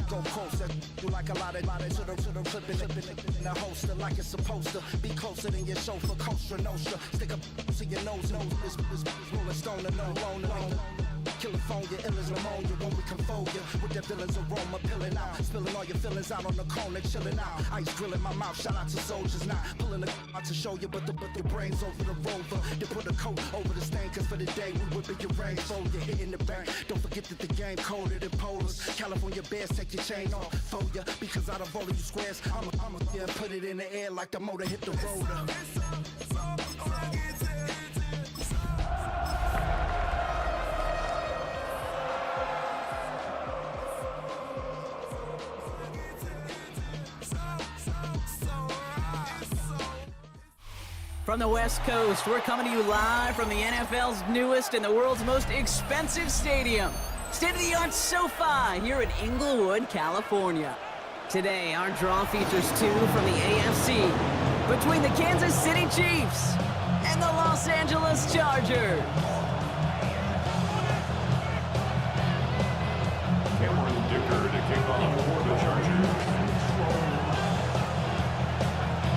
Go closer, you like a lot of to the clipping in the holster like it's supposed to be closer than your chauffeur, Costa Nostra. Stick up to your nose, this rolling stone and no loner. California, ill as pneumonia when we confold you with that villain's aroma, pilling out, spilling all your feelings out on the corner, chilling out. Ice grilling my mouth, shout out to soldiers, not pulling the out to show you, but the brains over the rover. They put a coat over the stain, cause for the day we whipping your rain, so you're hitting the bank. Don't forget that the game coded in polars. California bears, take your chain off for ya, because out of all of you squares, I'ma yeah, put it in the air like the motor hit the roller. From the West Coast, we're coming to you live from the NFL's newest and the world's most expensive stadium, state-of-the-art SoFi here in Inglewood, California. Today, our draw features two from the AFC between the Kansas City Chiefs and the Los Angeles Chargers. Cameron Dicker to kick off for the Chargers.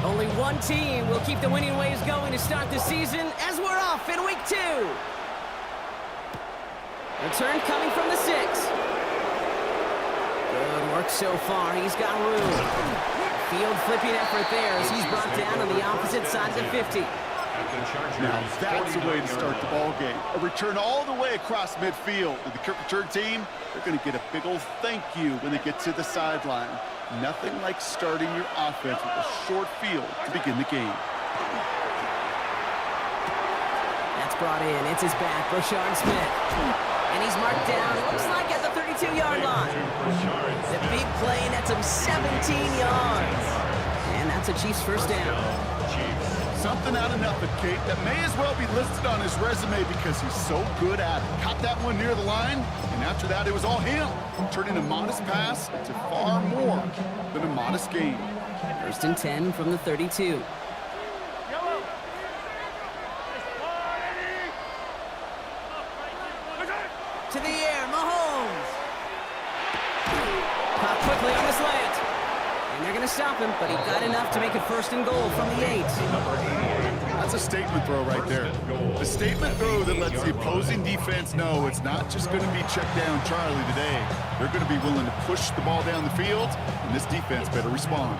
Only one team will keep the winning ways going to start the season as we're off in week 2. Return coming from the 6. Good work so far. He's got room. Field flipping effort there as he's brought down on the opposite side of the 50. Now that's the way to start the ball game. A return all the way across midfield. The kick return team, they're going to get a big old thank you when they get to the sideline. Nothing like starting your offense with a short field to begin the game. That's brought in. It's his back, Rashard Smith. And he's marked down, looks like at the 32-yard line. The big play, and that's him 17 yards. And that's a Chiefs first down. Something out of nothing, Kate, that may as well be listed on his resume because he's so good at it. Caught that one near the line, and after that, it was all him, turning a modest pass to far more than a modest gain. First and 10 from the 32. To the air, Mahomes. Caught quickly on the slant. And they're going to stop him, but he got enough to make it first and goal from the 8. That's a statement throw right there. A statement throw that lets the opposing defense know it's not just going to be check down Charlie today. They're going to be willing to push the ball down the field, and this defense better respond.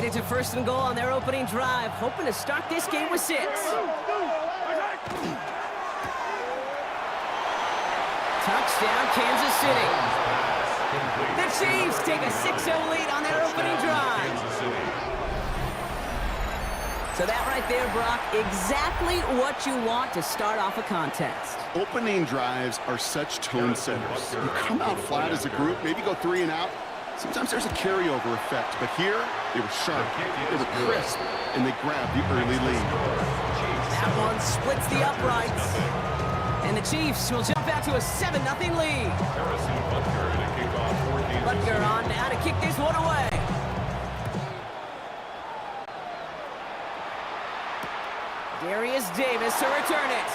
To first and goal on their opening drive, hoping to start this game with 6. Touchdown, Kansas City. The Chiefs take a 6-0 lead on their opening drive. So that right there, Brock, exactly what you want to start off a contest. Opening drives are such tone setters. You come out flat as a group, maybe go 3 and out. Sometimes there's a carryover effect, but here, they were sharp, they were crisp, and they grabbed the early lead. That one splits the uprights, and the Chiefs will jump out to a 7-0 lead. Butker on now to kick this one away. Darius Davis to return it.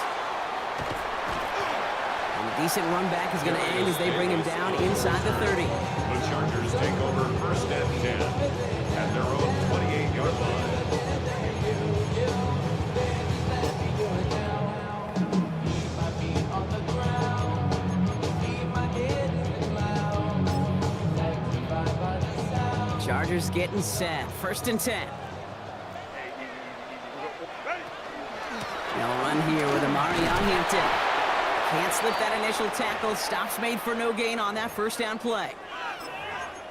And a decent run back is going to end as they bring him down inside the 30. The Chargers take over first and 10 at their own 28-yard line. Chargers getting set. First and 10. They'll run here with Amarion Hampton. Can't slip that initial tackle. Stops made for no gain on that first down play.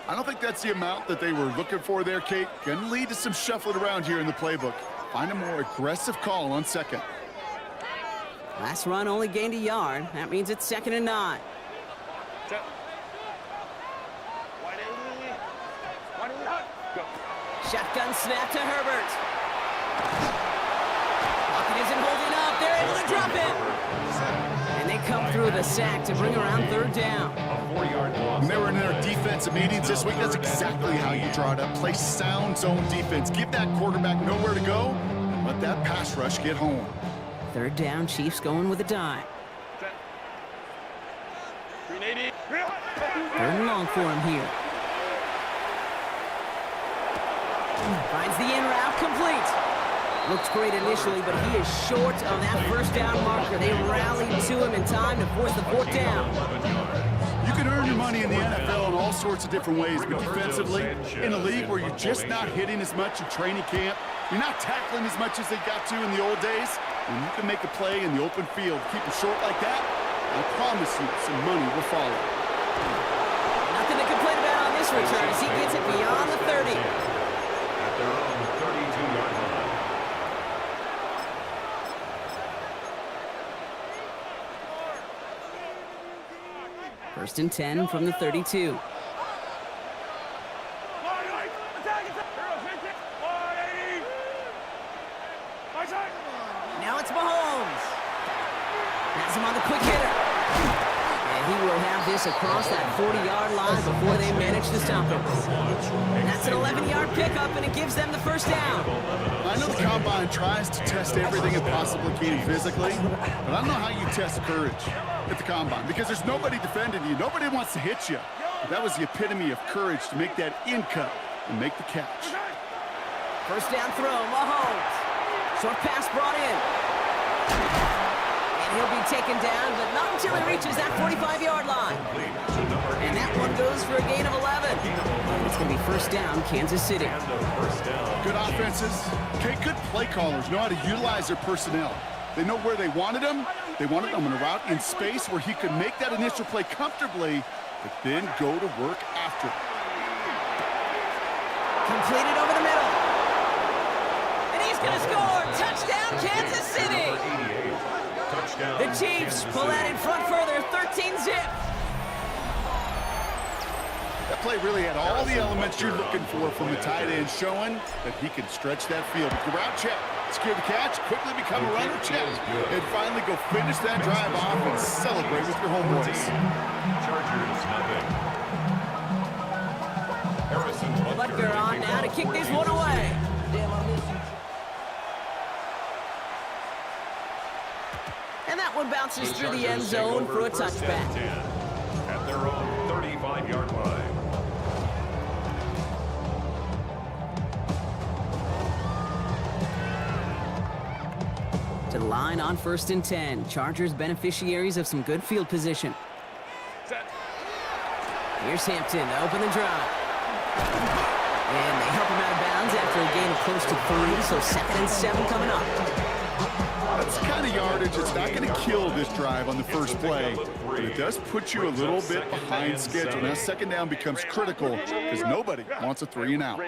I don't think that's the amount that they were looking for there, Kate. Gonna lead to some shuffling around here in the playbook. Find a more aggressive call on second. Last run only gained a yard. That means it's 2nd and 9. Shotgun snap to Herbert. Lockett isn't holding up. They're able to drop it. And they come through the sack to bring around third down. A 4-yard loss. When they were in their defensive meetings this week, that's exactly how you draw it up. Play sound zone defense. Give that quarterback nowhere to go, and let that pass rush get home. Third down, Chiefs going with a dime. Third and long for him here. Finds the in route, complete. Looks great initially, but he is short of that first down marker. They rallied to him in time to force the fourth down. You can earn your money in the NFL in all sorts of different ways, but defensively, in a league where you're just not hitting as much in training camp, you're not tackling as much as they got to in the old days, when you can make a play in the open field, keep it short like that, I promise you some money will follow. Nothing to complain about on this return as he gets it beyond the 30. At their own 32-yard line. First and 10 from the 32. Now it's Mahomes. Has him on the quick hitter. And he will have this across that 40-yard line before they manage to stop him. And that's an 11-yard pickup, and it gives them the first down. I know the Combine tries to test everything it possibly can physically, but I don't know how you test courage at the Combine, because there's nobody defending you. Nobody wants to hit you. But that was the epitome of courage to make that in cut and make the catch. First down throw, Mahomes. Short pass brought in. And he'll be taken down, but not until he reaches that 45-yard line. And that one goes for a gain of 11. It's going to be first down, Kansas City. Good offenses, okay, good play callers know how to utilize their personnel. They know where they wanted him. They wanted him on a route in space where he could make that initial play comfortably, but then go to work after it. Completed over the middle. And he's going to score. Touchdown, Kansas City. The Chiefs pull that in front further, 13-zip. That play really had all the elements you're looking for from the tight end, showing that he can stretch that field. With the route check, secure the catch, quickly become a runner check, and finally go finish that drive off and celebrate with your homeboys. Chargers, nothing. Harrison Butker on now to kick this one away. And that one bounces through the end zone for a touchback. At their own 35-yard line. To the line on first and 10. Chargers beneficiaries of some good field position. Here's Hampton to open the drive. And they help him out of bounds after a gain of close to 3, so 2nd and 7 coming up. That's the kind of yardage that's not going to kill this drive on the first play, but it does put you a little bit behind schedule. Now second down becomes critical because nobody wants a 3 and out.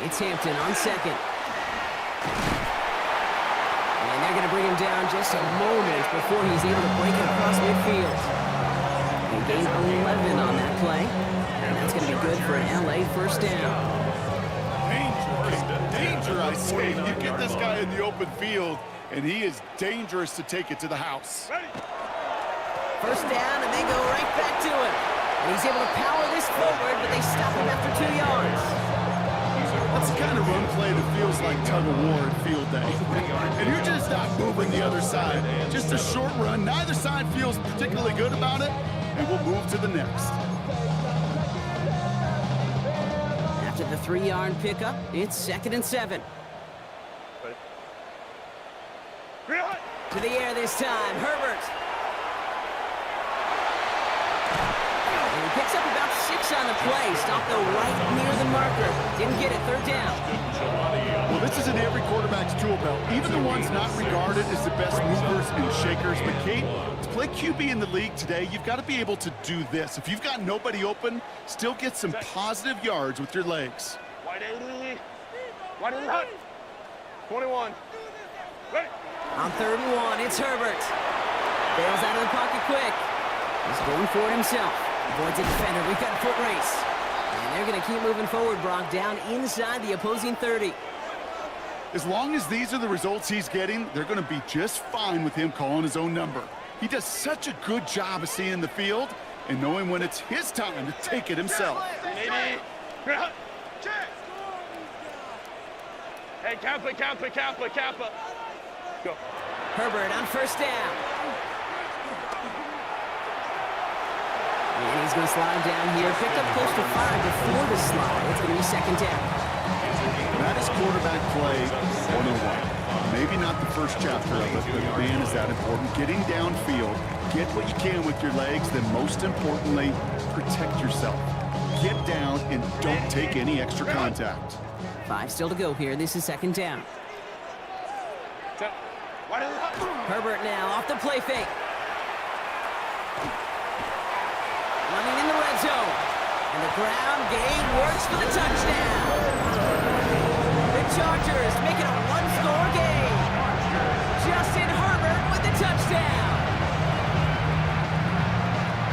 It's Hampton on second. And they're going to bring him down just a moment before he's able to break it across midfield. He gained 11 on that play, and that's going to be good for an LA first down. Danger, I say. You get this guy in the open field, and he is dangerous to take it to the house. First down, and they go right back to him. And he's able to power this forward, but they stop him after 2 yards. That's the kind of run play that feels like tug-of-war at field day. And you're just not moving the other side. Just a short run. Neither side feels particularly good about it, and we'll move to the next. After the 3-yard pickup, it's 2nd and 7. To the air this time, Herbert. And he picks up about 6 on the play. Stopped though right near the marker. Didn't get it, third down. Well, this is in every quarterback's tool belt. Even the ones not regarded as the best movers and shakers. But Kate, to play QB in the league today, you've got to be able to do this. If you've got nobody open, still get some positive yards with your legs. Wide 80. Wide 80. 21. Ready. On 3rd and 1, it's Herbert. Bails out of the pocket quick. He's going for it himself. Avoids a defender. We've got a foot race. And And they're going to keep moving forward, Brock, down inside the opposing 30. As long as these are the results he's getting, they're going to be just fine with him calling his own number. He does such a good job of seeing the field and knowing when it's his time to take it himself. Maybe. Hey, Kappa. Go. Herbert on first down. And he's going to slide down here. Picked up close to 5 before the slide. It's going to be second down. That is quarterback play 101. Maybe not the first chapter of it, but man, is that important. Getting downfield, get what you can with your legs, then most importantly, protect yourself. Get down and don't take any extra contact. 5 still to go here. This is second down. Herbert now off the play fake. Running in the red zone. And the ground game works for the touchdown. The Chargers make it a one-score game. Justin Herbert with the touchdown.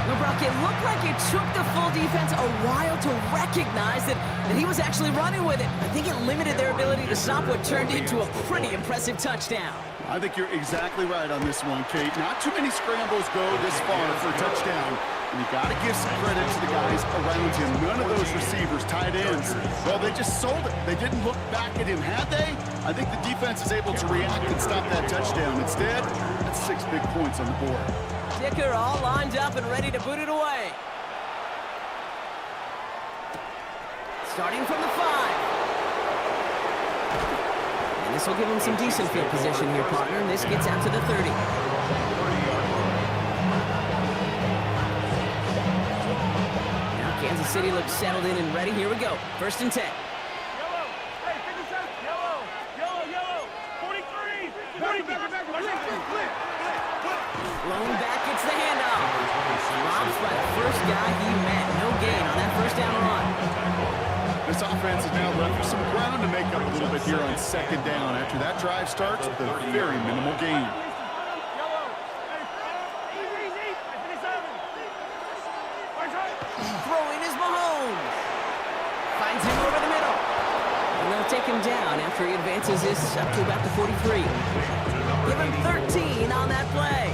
Well, Brock, it looked like it took the full defense a while to recognize that he was actually running with it. I think it limited their ability to stop what turned into a pretty impressive touchdown. I think you're exactly right on this one, Kate. Not too many scrambles go this far for a touchdown. And you got to give some credit to the guys around him. None of those receivers, tight ends, well, they just sold it. They didn't look back at him. Had they? I think the defense is able to react and stop that touchdown. Instead, that's 6 big points on the board. Dicker all lined up and ready to boot it away. Starting from the 5. And this will give him some decent field position here, partner. And this gets out to the 30. Kansas City looks settled in and ready. Here we go. First and 10. Yellow. Hey, 57. Yellow. 43. 43. Blown back gets the handoff. Robs by the first guy he met. No gain on that first down run. This offense is now left with some ground to make up a little bit here on second down. After that drive starts with a very minimal gain. Throwing is Mahomes. Finds him over the middle. And they'll take him down after he advances this up to about the 43. Give him 13 on that play.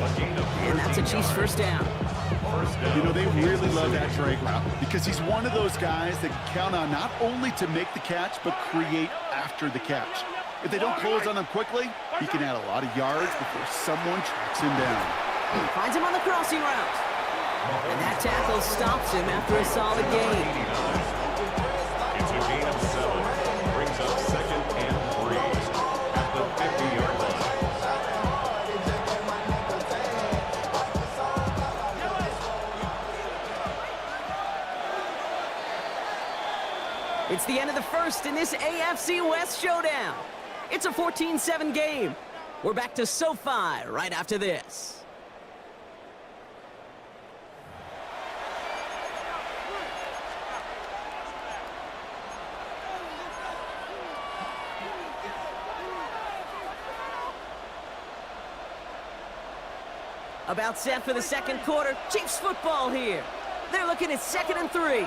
And that's a Chiefs first down. You know, they really love that drag route because he's one of those guys that can count on not only to make the catch, but create after the catch. If they don't close on him quickly, he can add a lot of yards before someone tracks him down. Finds him on the crossing route. And that tackle stops him after a solid gain. It's a gain of 7. Brings up second and 3 at the 50-yard line. It's the end of the first in this AFC West showdown. It's a 14-7 game. We're back to SoFi right after this. About set for the second quarter. Chiefs football here. They're looking at 2nd and 3.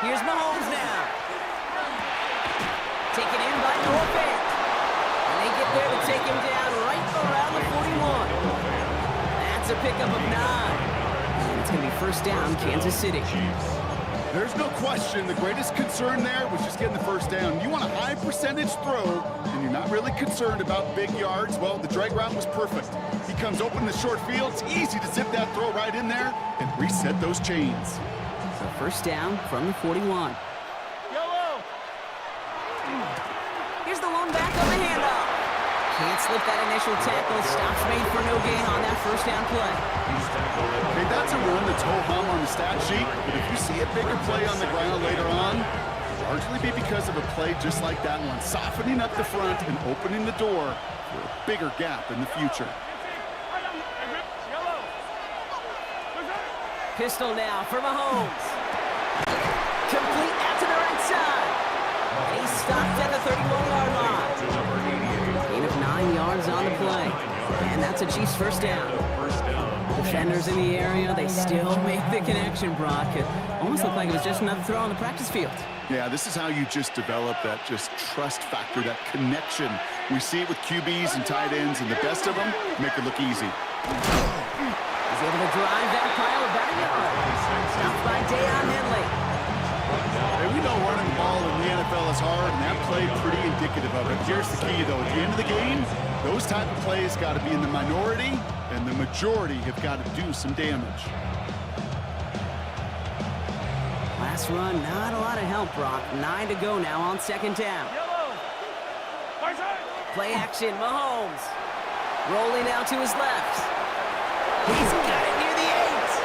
Here's Mahomes now. Taken in by Norfant. And they get there to take him down right around the 41. That's a pickup of 9. And it's going to be first down, Kansas City. There's no question the greatest concern there was just getting the first down. You want a high percentage throw, and you're not really concerned about big yards. Well, the drag route was perfect. He comes open in the short field. It's easy to zip that throw right in there and reset those chains. So first down from the 41. Yellow. Here's the lone back on the handoff. Can't slip that initial tackle. Stops made for no gain on that first down play. Okay, that's a run that's ho-hum on the stat sheet, but if you see a bigger play on the ground later on, it'll largely be because of a play just like that one, softening up the front and opening the door for a bigger gap in the future. Pistol now for Mahomes. Complete out to the right side. And he's stopped at the 31-yard line. Gain of 9 yards on the play. And that's a Chiefs first down. Defenders in the area, they still make the connection, Brock. It almost looked like it was just another throw on the practice field. Yeah, this is how you just develop that just trust factor, that connection. We see it with QBs and tight ends, and the best of them make it look easy. He's able to drive that pile of backyard. Stopped by Deion Henley. Hey, we know running the ball in the NFL is hard, and that play pretty indicative of it. Here's the key, though. At the end of the game, those type of plays got to be in the minority, and the majority have got to do some damage. Last run, not a lot of help, Brock. 9 to go now on second down. Yellow. Right side. Play action, Mahomes. Rolling out to his left. He's got it near the 8.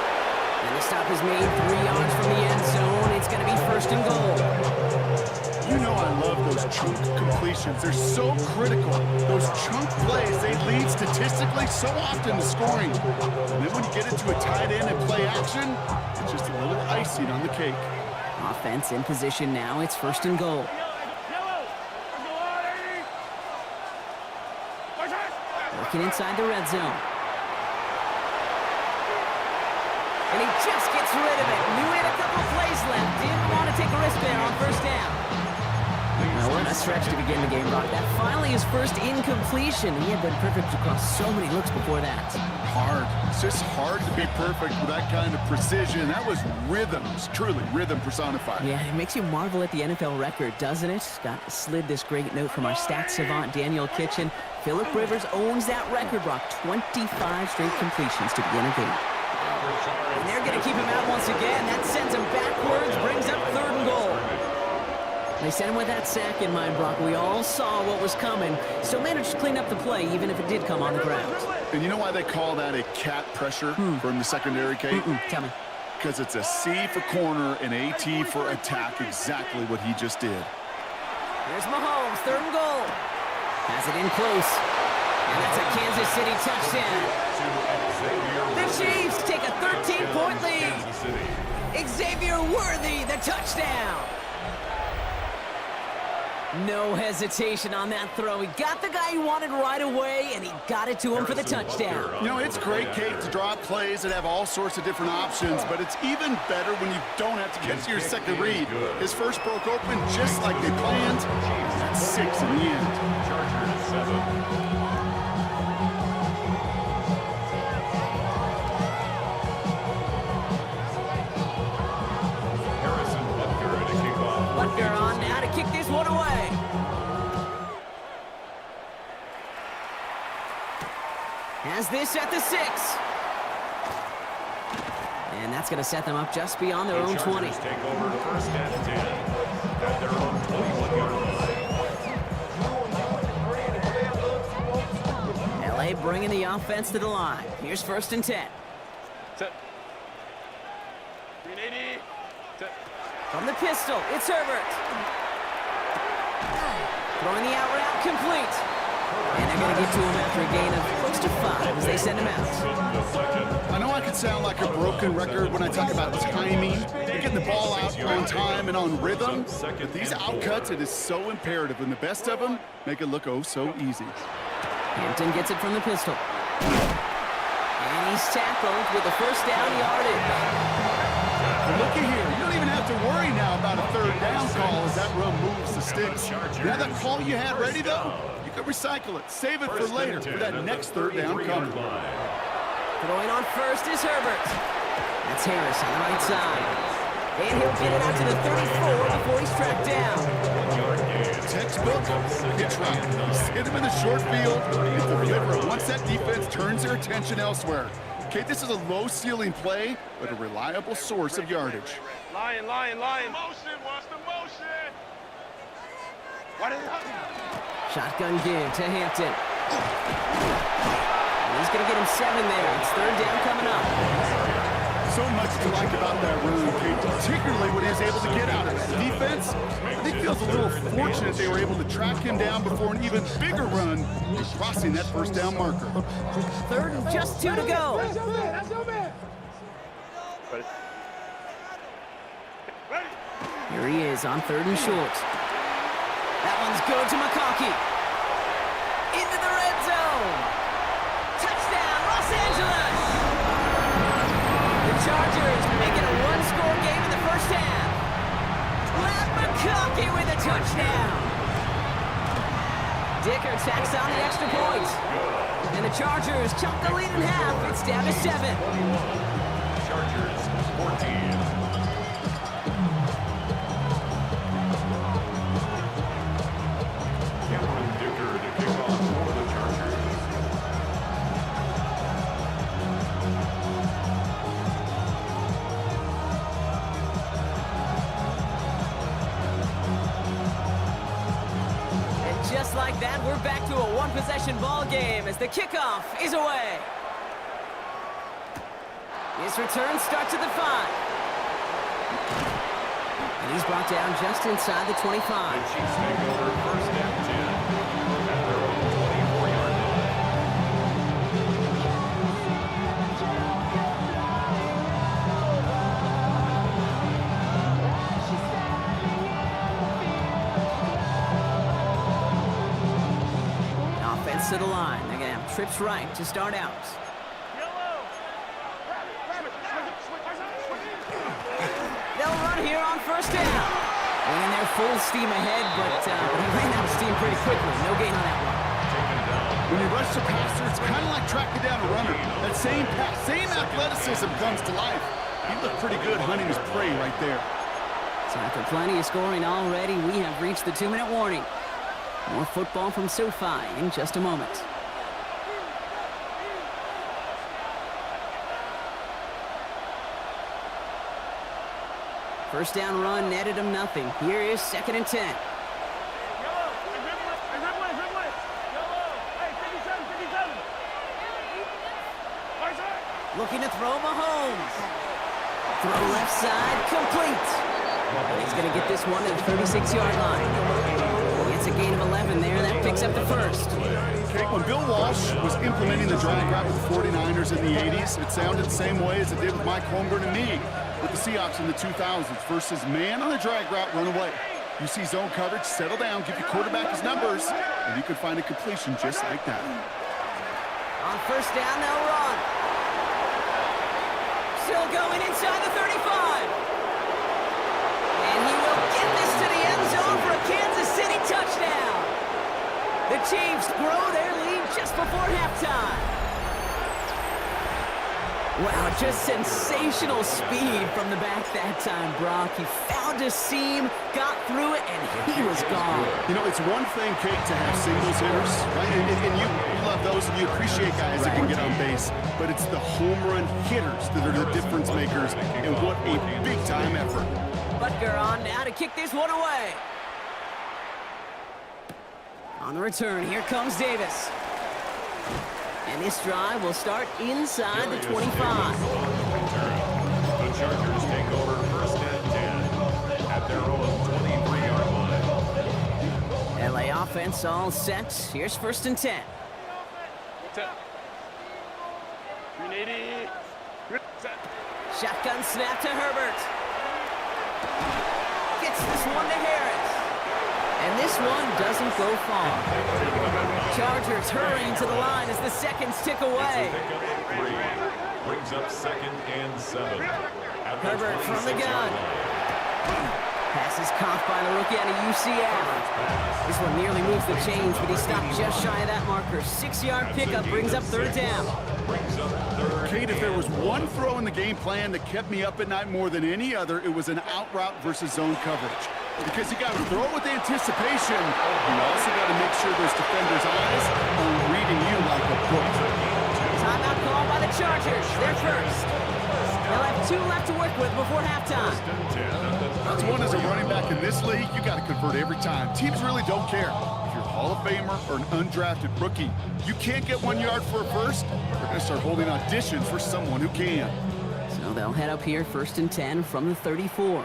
And the stop is made 3 yards from the end zone. It's going to be first and goal. You know I love those chunk completions. They're so critical. Those chunk plays, they lead statistically so often to scoring. And then when you get into a tight end and play action, it's just a little icing on the cake. Offense in position now. It's first and goal. Yellow. Right side. Working inside the red zone. And he just gets rid of it. Knew he had a couple plays left. Didn't want to take a risk there on first down. Now, what a stretch to begin the game, Brock. That finally his first incompletion. He had been perfect across so many looks before that. Hard. It's just hard to be perfect with that kind of precision. That was rhythm. It's truly rhythm personified. Yeah, it makes you marvel at the NFL record, doesn't it? Slid this great note from our stats savant, Daniel Kitchen. Phillip Rivers owns that record, Brock. 25 straight completions to begin a game. And they're going to keep him out once again. That sends him backwards, brings up third and goal. They sent him with that sack in mind, Brock. We all saw what was coming, so managed to clean up the play, even if it did come on the ground. And you know why they call that a cat pressure from the secondary, Kate? Tell me. Because it's a C for corner and AT for attack, exactly what he just did. Here's Mahomes, third and goal. Has it in close. And that's a Kansas City touchdown. The Chiefs take a 13-point lead. Xavier Worthy, the touchdown. No hesitation on that throw. He got the guy he wanted right away, and he got it to him for the touchdown. You know, it's great, Kate, to draw up plays that have all sorts of different options, but it's even better when you don't have to get to your second read. His first broke open just like they planned. That's 6 in the end. Chargers 7. Butker on now to kick this one away. Has this at the 6. And that's going to set them up just beyond their own 20. Take over first and 10 at their own 21-yard line. LA bringing the offense to the line. Here's first and 10. Set. 380. Set. From the pistol, it's Herbert. Throwing the out route complete. And they're going to get to him after a gain of close to 5 as they send him out. I know I could sound like a broken record when I talk about timing, getting the ball out on time and on rhythm, but these outcuts, it is so imperative, and the best of them make it look oh so easy. Hampton gets it from the pistol. And he's tackled with the first down yardage. Looky here, you don't even have to worry now about a third down call as that run moves the sticks. Now that call you had ready, though, you can recycle it, save it for later for that next third down coming. Throwing on first is Herbert. That's Harris on the right side. And he'll get it out to the 34 before he's tracked down. Textbook pitch route. Just hit him in the short field and deliver it once that defense turns their attention elsewhere. Okay, this is a low-ceiling play, but a reliable source of yardage. Lion. Motion, watch the motion. What is it? Shotgun give to Hampton. And he's going to get him 7 there. It's third down coming up. So much to like about that run, Kate, particularly when he was able to get out of it. Defense, I think feels a little fortunate they were able to track him down before an even bigger run, crossing that first down marker. Third and just 2 to go. Here he is on third and short. That one's good to McConkey. Into the red zone. Touchdown, Los Angeles. Lucky with a touchdown. Dicker tacks on the extra point. And the Chargers chop the lead in half. It's down to 7. Chargers 14. Cameron Dicker to kick off for the Chargers. And just like that, we're back to a one-possession ball game as the kickoff is away. His return starts at the 5. And he's brought down just inside the 25. The Chiefs take over first and 10 at their own 24-yard line. Offense to the line. They're going to have trips right to start out. They'll run here on first down. And they're full steam ahead, but he ran out of steam pretty quickly. No gain on that one. When you rush the passer, it's kind of like tracking down a runner. That same pass, same athleticism comes to life. He looked pretty good hunting his prey right there. So after plenty of scoring already, we have reached the 2-minute warning. More football from SoFi in just a moment. First down run netted him nothing. Here is 2nd and 10. Looking to throw Mahomes. Throw left side, complete. And he's going to get this one to the 36-yard line. It's a gain of 11 there. That picks up the first. Okay, when Bill Walsh was implementing the drag route with the 49ers in the 80s, it sounded the same way as it did with Mike Holmgren and me with the Seahawks in the 2000s versus man on the drag route, run away. You see zone coverage, settle down, give your quarterback his numbers, and you could find a completion just like that. On first down, they'll run. Still going inside the 35. And he will get this to the end zone for a Kansas City touchdown. The Chiefs grow their lead just before halftime. Wow, just sensational speed from the back that time, Brock. He found a seam, got through it, and he was gone. You know, it's one thing, Kate, to have singles hitters, right? And you love those, and you appreciate guys that can get on base. But it's the home run hitters that are the difference makers, and what a big-time effort. Butker on now to kick this one away. On the return, here comes Davis. And this drive will start inside the 25. The Chargers take over first and 10 at their own 23-yard line. LA offense all set. Here's 1st and 10. Shotgun snap to Herbert. Gets this one to Harris. And this one doesn't go far. Chargers hurrying to the line as the seconds tick away. Brings up 2nd and 7. Herbert from the gun. Pass is caught by the rookie out of UCF. This one nearly moves the chains, but he stopped just shy of that marker. 6-yard pickup brings up 3rd down. Kate, if there was one throw in the game plan that kept me up at night more than any other, it was an out route versus zone coverage. Because you got to throw with anticipation, you also got to make sure those defenders' eyes are reading you like a book. Timeout called by the Chargers. They're first. They'll have 2 left to work with before halftime. That's one as a running back in this league, you got to convert every time. Teams really don't care. If you're a Hall of Famer or an undrafted rookie, you can't get 1 yard for a first, they're going to start holding auditions for someone who can. So they'll head up here 1st and 10 from the 34.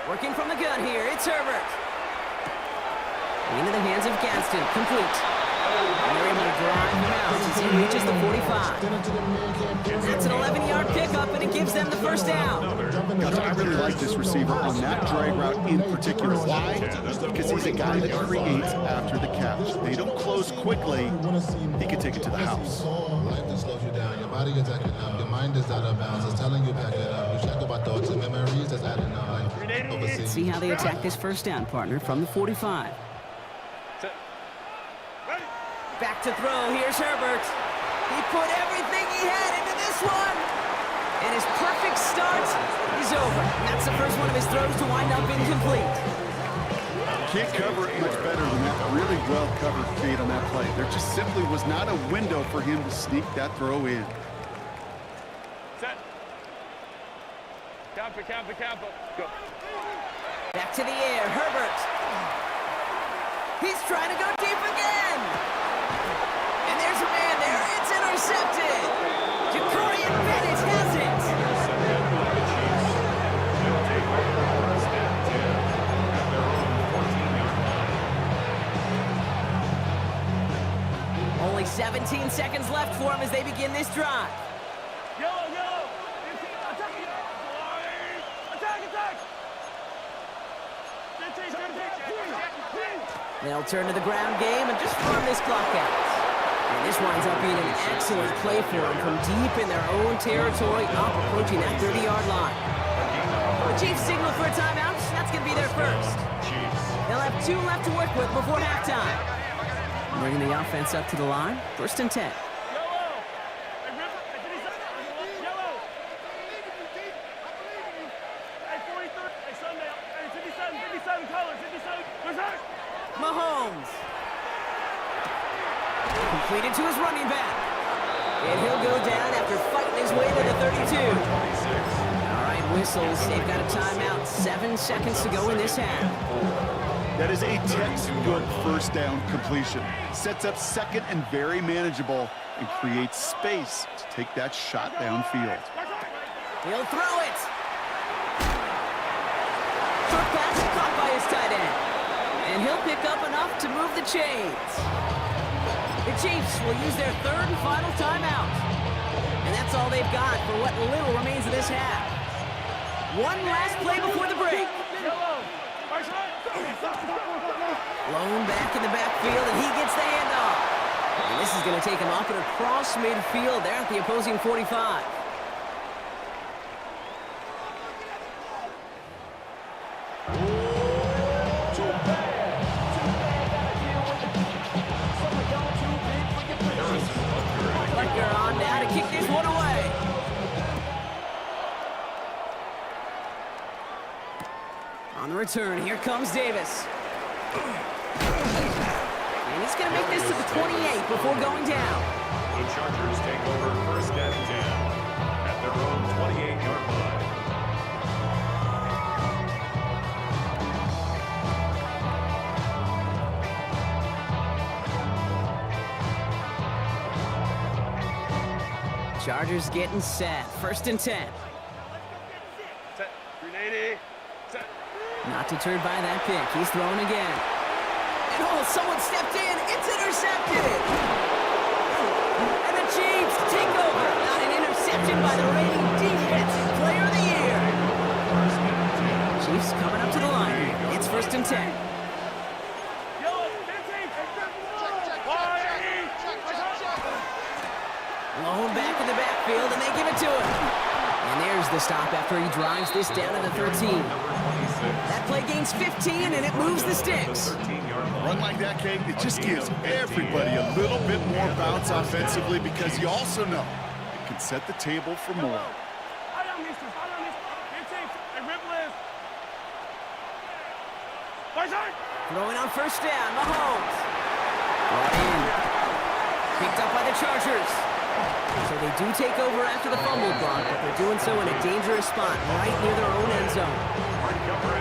Working from the gun here, it's Herbert. Into the hands of Gaston, complete. And they're able to drive him out as he reaches the 45. That's an 11-yard pickup, and it gives them the first down. Coach, I really like this receiver on that drag route in particular. Why? Because he's a guy that creates after the catch. They don't close quickly. He can take it to the house. Life that slows you down, your body is acting up, your mind is out of bounds, it's telling you back it up. You check about thoughts and memories that's adding up. Overseas. See how they attack this first down, partner, from the 45. Back to throw. Here's Herbert. He put everything he had into this one. And his perfect start is over. And that's the first one of his throws to wind up incomplete. Can't cover it much better than that. Really well covered feed on that play. There just simply was not a window for him to sneak that throw in. Set. Camper. Go. Back to the air. Herbert. He's trying to go deep again. And there's a man there. It's intercepted. Jacorian Bennett has it. Only 17 seconds left for him as they begin this drive. Yellow. Attack. They'll turn to the ground game and just run this clock out. And this winds up being an excellent play for them from deep in their own territory, up approaching that 30-yard line. The Chiefs signal for a timeout. That's going to be their first. They'll have 2 left to work with before halftime. Bringing the offense up to the line. First and 10. Mahomes. Completed to his running back. And he'll go down after fighting his way to the 32. All right, whistles. They've got a timeout. 7 seconds to go in this half. That is a textbook first down completion. Sets up second and very manageable and creates space to take that shot downfield. He'll throw it. Short pass caught by his tight end. And he'll pick up enough to move the chains. The Chiefs will use their third and final timeout. And that's all they've got for what little remains of this half. One last play before the break. Lone back in the backfield, and he gets the handoff. And this is going to take him up and across midfield there at the opposing 45. Butker on now to kick this one away. On the return, here comes Davis. And he's going to make this to the 28 before going down. The Chargers take over first and 10 at their own 28-yard line. Chargers getting set. First and 10. Set. 380. Set. Not deterred by that pick. He's throwing again. And oh, someone stepped in. It's intercepted. And the Chiefs take over. Not an interception by the reigning defensive player of the year. Chiefs coming up to the line. It's first and 10. Lone back in the backfield, and they give it to him. And there's the stop after he drives this down to the 13. That play gains 15, and it moves the sticks. Run like that, Kate, it just gives everybody a little bit more bounce offensively because you also know it can set the table for more. Throwing on first down, Mahomes. Brought in. Picked up by the Chargers. So they do take over after the fumble block, but they're doing so in a dangerous spot right near their own end zone.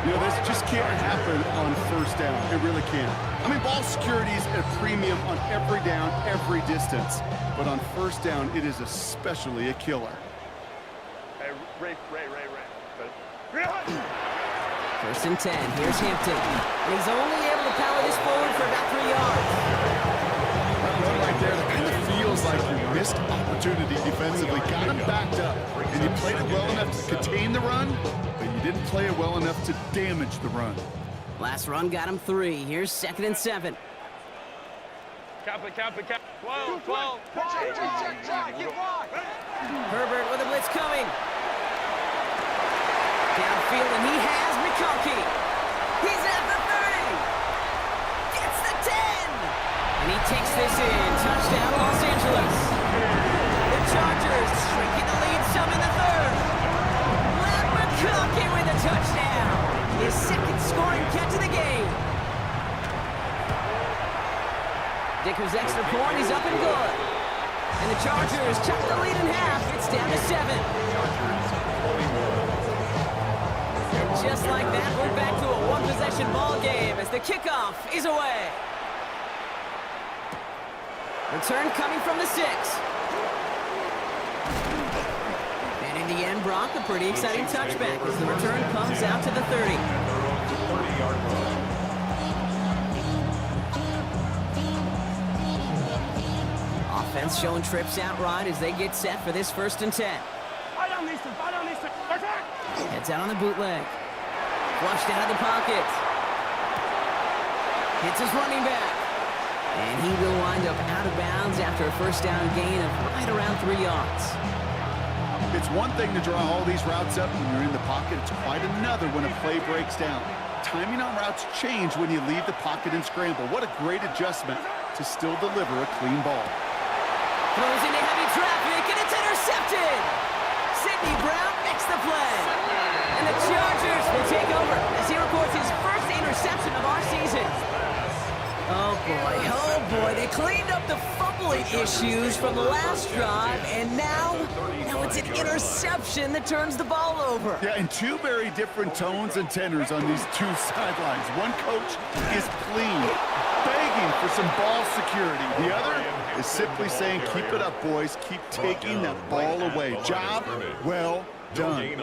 You know, this just can't happen on first down. It really can't. I mean, ball security is at a premium on every down, every distance. But on first down, it is especially a killer. Hey, Ray. First and 10. Here's Hampton. And he's only able to power this forward for about 3 yards. opportunity defensively, got him backed up, and you played it well enough to contain the run, but you didn't play it well enough to damage the run. Last run got him 3. Here's 2nd and 7. Cap it. 12. Check. Get wide. Herbert with a blitz coming. Downfield, and he has McConkey. He's at the 30. Gets the 10. And he takes this in. Touchdown, Los Angeles. The Chargers shrinking the lead some in the 3rd. Matt McConkey with a touchdown. His 2nd scoring catch of the game. Dicker's extra point, he's up and good. And the Chargers cut the lead in half. It's down to 7. And just like that, we're back to a one-possession ball game as the kickoff is away. Return coming from the 6. And in the end, Brock, a pretty exciting touchback as the return comes out to the 30. 30-yard line. Offense showing trips out right as they get set for this 1st and 10. Heads out on the bootleg. Flushed out of the pocket. Hits his running back. And he will wind up out of bounds after a 1st down gain of right around 3 yards. It's one thing to draw all these routes up when you're in the pocket. It's quite another when a play breaks down. Timing on routes change when you leave the pocket and scramble. What a great adjustment to still deliver a clean ball. Throws into heavy traffic, and it's intercepted! Sidney Brown makes the play. And the Chargers will take over as he records his 1st interception of our season. Oh boy, they cleaned up the fumbling issues from the last drive, and now it's an interception that turns the ball over. Yeah, and 2 very different tones and tenors on these 2 sidelines. One coach is pleading, begging for some ball security. The other is simply saying, keep it up, boys. Keep taking that ball away. Job well done.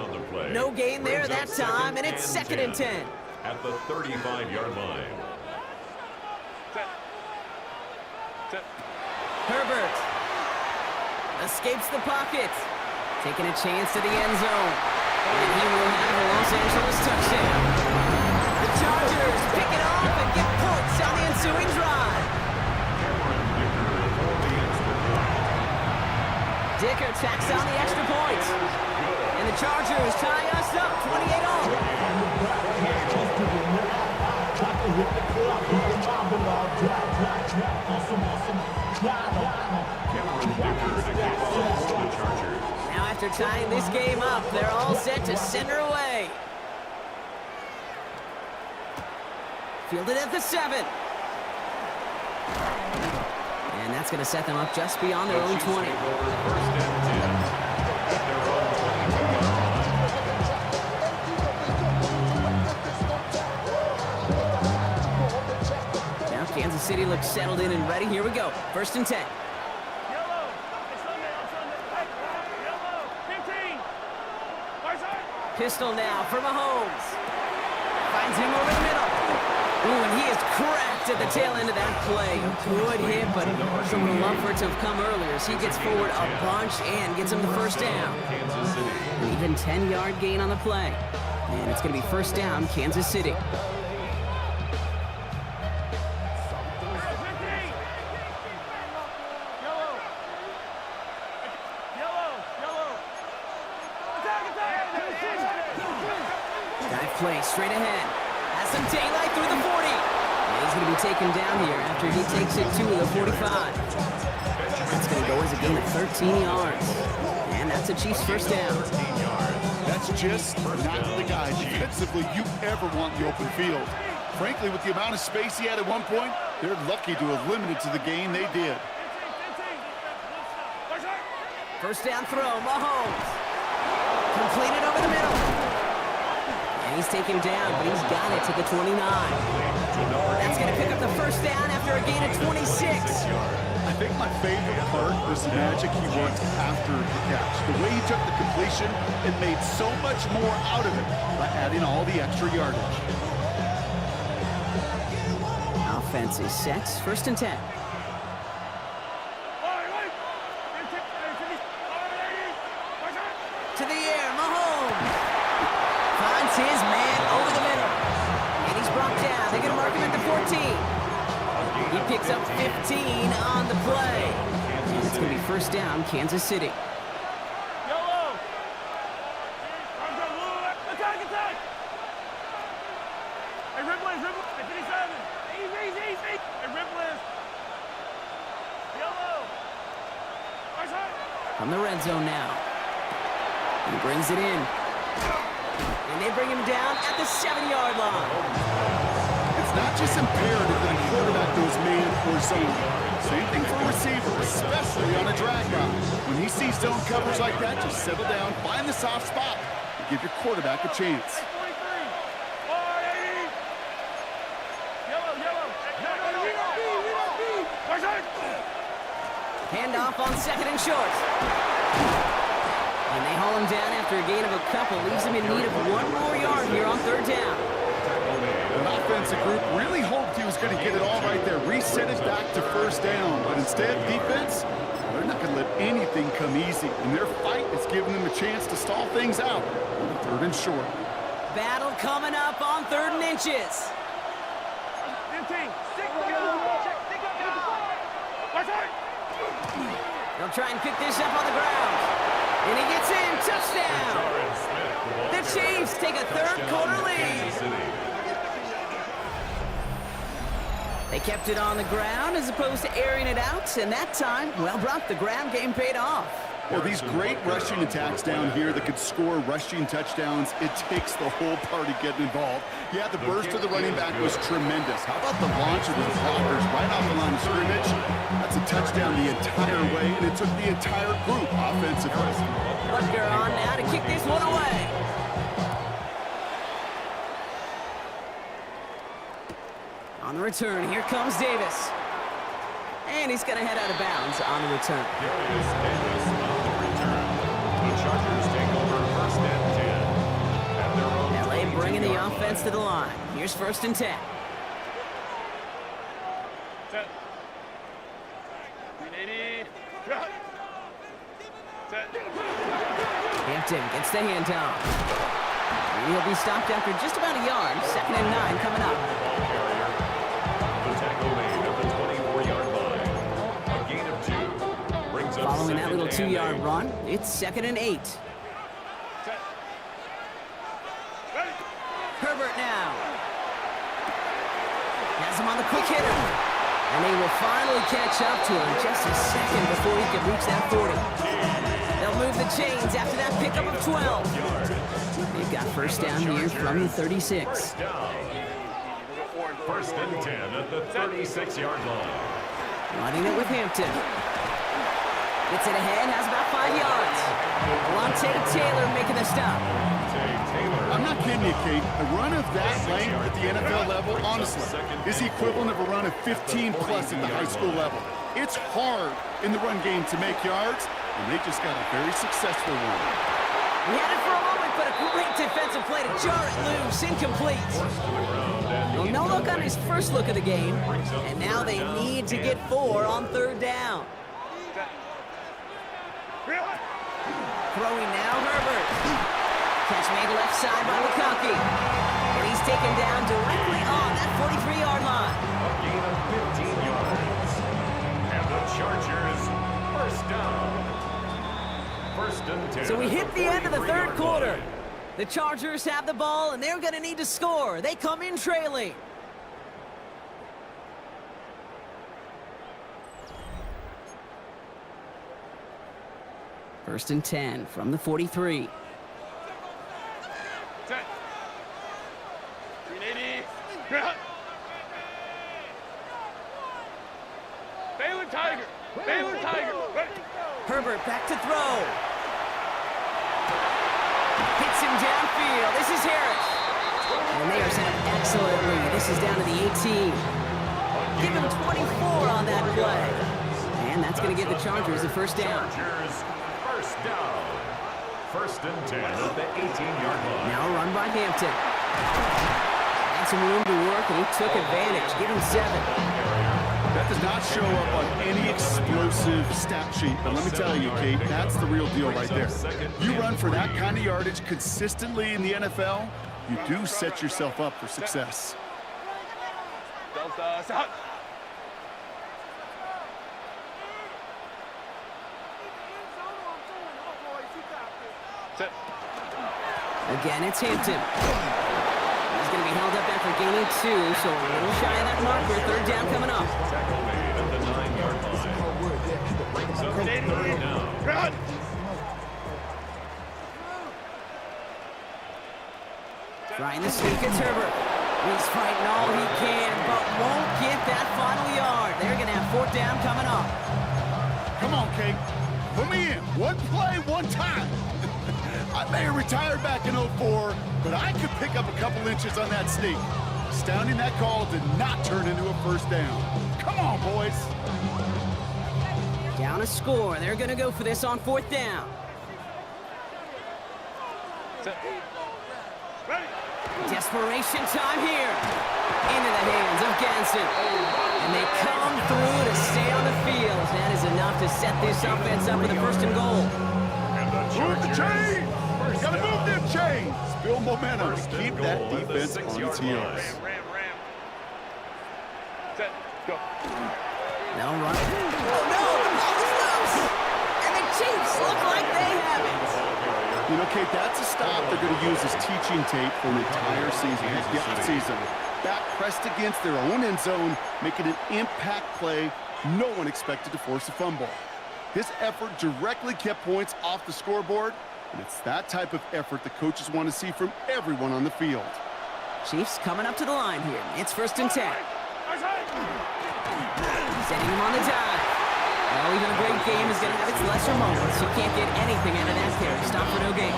No gain there that time, and it's 2nd and 10. At the 35-yard line. Herbert escapes the pocket, taking a chance to the end zone, and he will have a Los Angeles touchdown. The Chargers pick it off and get points on the ensuing drive. Dicker tacks on the extra point, and the Chargers tie us up 28 all. Now after tying this game up, they're all set to send her away. Fielded at the 7. And that's going to set them up just beyond their own 20. Now Kansas City looks settled in and ready. Here we go. 1st and 10. Pistol now for Mahomes. Finds him over the middle. Ooh, and he is cracked at the tail end of that play. A good hit, but someone would love for it to have come earlier as he gets forward a bunch and gets him the 1st down. An even 10-yard gain on the play. And it's going to be 1st down, Kansas City. Play straight ahead. Has some daylight through the 40. And he's going to be taken down here after he takes it to the 45. That's going to go as a gain of 13 yards. And that's a Chiefs 1st down. That's just not the guy defensively you ever want in the open field. Frankly, with the amount of space he had at one point, they're lucky to have limited to the gain they did. 1st down throw, Mahomes. Completed over the middle. He's taken down, but he's got it to the 29. That's going to pick up the 1st down after a gain of 26. I think my favorite part was the magic he worked after the catch. The way he took the completion and made so much more out of it by adding all the extra yardage. Offense is set. 1st and 10. up 15 on the play. And it's going to be first down, Kansas City. Yellow. Attack, attack. Hey, Ripley, 57. Easy. Hey, Ripley. Yellow. From the red zone now. He brings it in. And they bring him down at the 7-yard line. It's not just imperative that a quarterback goes man or zone. Same thing for a receiver, especially on a drag route. When he sees zone coverage like that, just settle down, find the soft spot, and give your quarterback a chance. Handoff on 2nd and short. And they haul him down after a gain of a couple. Leaves him in need of 1 more yard here on 3rd down. The offensive group really hoped he was going to get it all right there, reset it back to first down. But instead, defense, they're not going to let anything come easy. And their fight is giving them a chance to stall things out on 3rd and short. Battle coming up on 3rd and inches. They'll try and pick this up on the ground. And he gets in. Touchdown. The Chiefs take a 3rd quarter lead. They kept it on the ground as opposed to airing it out. And that time, well, Brock, the ground game paid off. Well, these great rushing attacks down here that could score rushing touchdowns, it takes the whole party getting involved. Yeah, the burst of the running back was tremendous. How about the launch of those blockers right off the line of scrimmage? That's a touchdown the entire way, and it took the entire group offensively. Butker on now to kick this one away. On the return, here comes Davis. And he's going to head out of bounds on the return. Darius Davis on the return. The Chargers take over 1st and 10. At their own LA bringing the offense to the line. Here's 1st and 10. Set. 380. Set. Hampton gets the handoff. And he'll be stopped after just about a yard. 2nd and 9 coming up. The tackle made at the 24-yard line. A gain of 2. Brings up Following that 2nd little and 2-yard 8. run, it's 2nd and 8. Set. Ready. Herbert now. Has him on the quick hitter. And they will finally catch up to him just a second before he can reach that 40. They'll move the chains after that pickup of 12. They've got first down here from the 36. First down. 1st and 10 at the 36-yard line. Running it with Hampton. Gets it ahead, has about 5 yards. Lante Taylor making the stop. I'm not kidding you, Kate. A run of that length at the NFL level, honestly, is the equivalent of a run of 15-plus at the high school level. It's hard in the run game to make yards, and they just got a very successful one. He had it for a moment, but a great defensive play to jar it loose, incomplete. Well, no look on his first look of the game, and now they need to get 4 on 3rd down. Throwing now, Herbert. Catch made left side by McConkey. And he's taken down directly on that 43-yard line. A gain of 15 yards. And the Chargers, first down. 1st and 10. So we hit the end of the 3rd 43-yard quarter. line. The Chargers have the ball, and they're going to need to score. They come in trailing. First and 10 from the 43. Set. 380. Baylor Tiger. Baylor Tiger. Ready. Herbert back to throw. Hits him downfield. This is Harris. And they are set up excellently. This is down to the 18. Give him 24 on that play. And that's going to give the Chargers a first down. Chargers, first down. 1st and 10 at the 18-yard line. Now a run by Hampton. Had some room to work, and he took advantage. Give him 7. That does not show up on any explosive stat sheet, but let me tell you, Kate, that's the real deal right there. You run for that kind of yardage consistently in the NFL, you do set yourself up for success. Delta. Set. Again, it's Hampton. He's going to be held up after gaining 2, so a little shy of that marker. Third down coming up. Tackle made at the 9-yard line. So third down. Trying to sneak it's Herbert. He's fighting all he can, but won't get that final yard. They're going to have fourth down coming up. Come on, Kate. Put me in. One play, one time. I may have retired back in 04, but I could pick up a couple inches on that sneak. Astounding that call did not turn into a first down. Come on, boys. Down a score. They're going to go for this on fourth down. Desperation time here. Into the hands of Ganson. And they come through to stay on the field. That is enough to set this offense up with a first and goal. Move the chains! Gotta move them chains! Build momentum to keep that defense on its heels. No run. Oh no, the ball is loose! And the Chiefs look like they have it. You know, Kate, that's a stop they're going to use as teaching tape for an entire season. The offseason. Back pressed against their own end zone, making an impact play no one expected to force a fumble. His effort directly kept points off the scoreboard, and it's that type of effort the coaches want to see from everyone on the field. Chiefs coming up to the line here. It's first and 10. Setting him on the dive. Well, even a great game is going to have its lesser moments. You can't get anything out of that carry. Stop for no gain.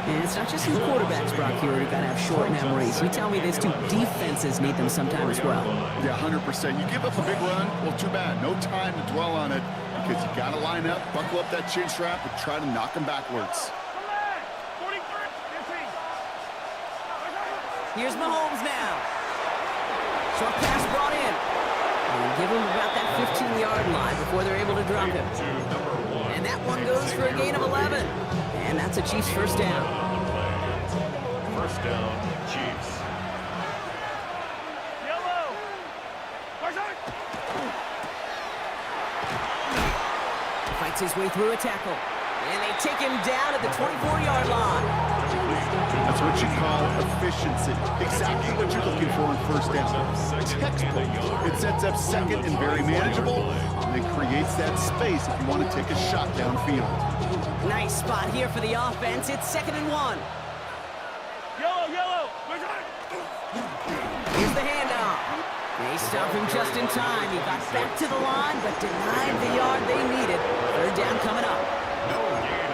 And it's not just the quarterbacks, Brock, here who got to have short memories. You tell me these two defenses need them sometime as well. Yeah, 100%. You give up a big run, well, too bad. No time to dwell on it because you got to line up, buckle up that chin strap, and try to knock them backwards. Here's Mahomes now. Short pass brought in. And give him about that 15-yard line before they're able to drop him. And that one goes for a gain of 11. And that's a Chiefs first down. First down, Chiefs. Fights his way through a tackle. And they take him down at the 24-yard line. That's what you call efficiency. Exactly what you're looking for in first down. Textbook. It sets up second and very manageable, and it creates that space if you want to take a shot downfield. Nice spot here for the offense. It's 2nd and 1. Yellow. Here's the handoff. They stop him just in time. He got back to the line, but denied the yard they needed. Third down coming up.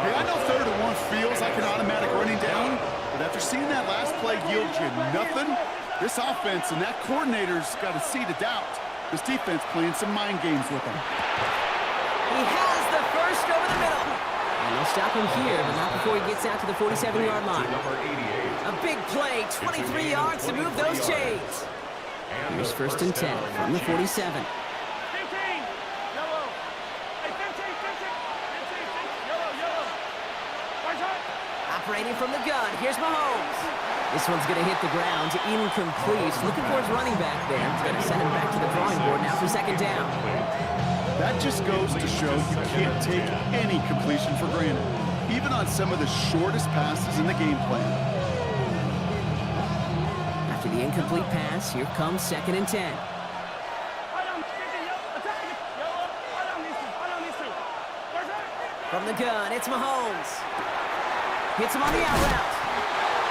Hey, I know 3rd and 1 feels like an automatic running down, but after seeing that last play yield you nothing, this offense and that coordinator's got a seed of doubt. This defense playing some mind games with them. He has the first over the middle. And they'll stop him here, but not before he gets out to the 47-yard line. A big play, 23 yards to move those chains. Here's first and 10 from the 47. Operating from the gun, here's Mahomes. This one's going to hit the ground, incomplete. Looking for his running back there. He's going to send him back to the drawing board now for second down. That just goes to show you can't take any completion for granted, even on some of the shortest passes in the game plan. After the incomplete pass, here comes 2nd and 10. From the gun, it's Mahomes. Hits him on the out route.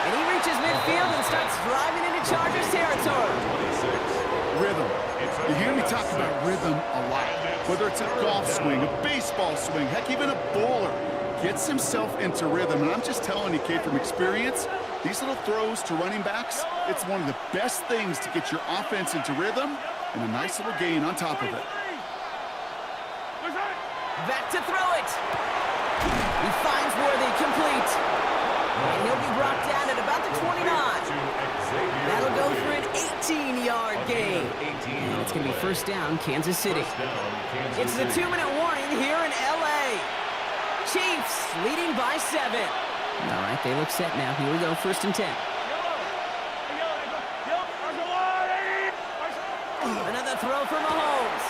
And he reaches midfield and starts driving into Chargers territory. Rhythm. You hear me talk about rhythm a lot. Whether it's a golf swing, a baseball swing, heck, even a bowler gets himself into rhythm. And I'm just telling you, kid, from experience, these little throws to running backs, it's one of the best things to get your offense into rhythm and a nice little gain on top of it. Back to throw it. He finds Worthy complete. And he'll be brought down at about the 29. That'll go for an 18-yard gain. And it's going to be first down, Kansas City. It's the 2-minute warning here in L.A. Chiefs leading by 7. All right, they look set now. Here we go, first and 10. Another throw for Mahomes.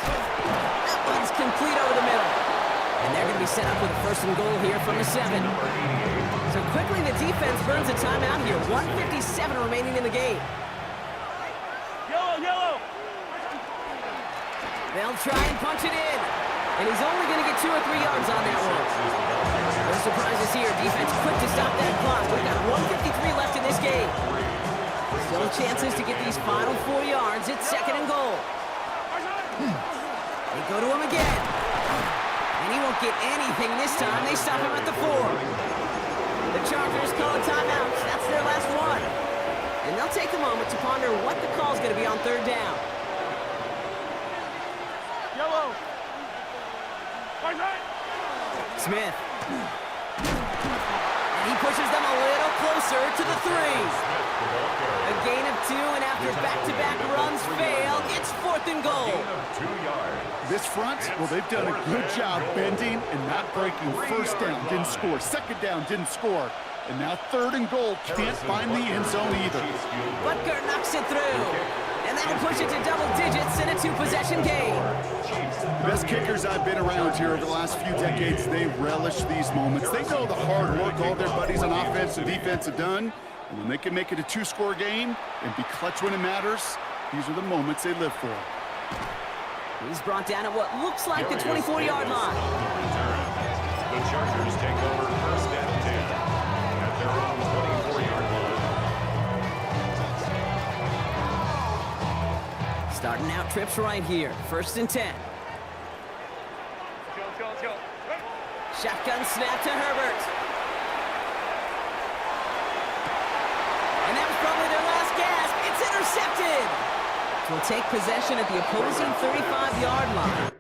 That one's complete over the middle. And they're going to be set up with a 1st and goal here from the 7. So quickly the defense burns a timeout here. 1:57 remaining in the game. Yellow, yellow. They'll try and punch it in. And he's only going to get 2 or 3 yards on that one. No surprises here. Defense quick to stop that clock. We've got 1:53 left in this game. Still chances to get these final 4 yards. It's 2nd and goal. They go to him again. And he won't get anything this time. They stop him at the 4. The Chargers call a timeout. That's their last one. And they'll take a moment to ponder what the call's going to be on 3rd down. Yellow. Smith. And he pushes them a little closer to the 3. A gain of 2, and after back-to-back runs fail, it's 4th and goal. Gain of 2 yards. This front, well, they've done a good job bending and not breaking. 1st down, didn't score. 2nd down, didn't score. And now 3rd and goal, can't find the end zone either. Butker knocks it through. And that'll push it to double digits in a 2-possession game. The best kickers I've been around here over the last few decades, they relish these moments. They know the hard work all their buddies on offense and defense have done. And when they can make it a 2-score game and be clutch when it matters, these are the moments they live for. He's brought down at what looks like the 24-yard line. The Chargers take over 1st and 10 at their own 24-yard line. Starting out trips right here. 1st and 10. Let's go. Shotgun snap to Herbert. And that was probably their last gasp. It's intercepted. So we'll take possession at the opposing 35-yard line.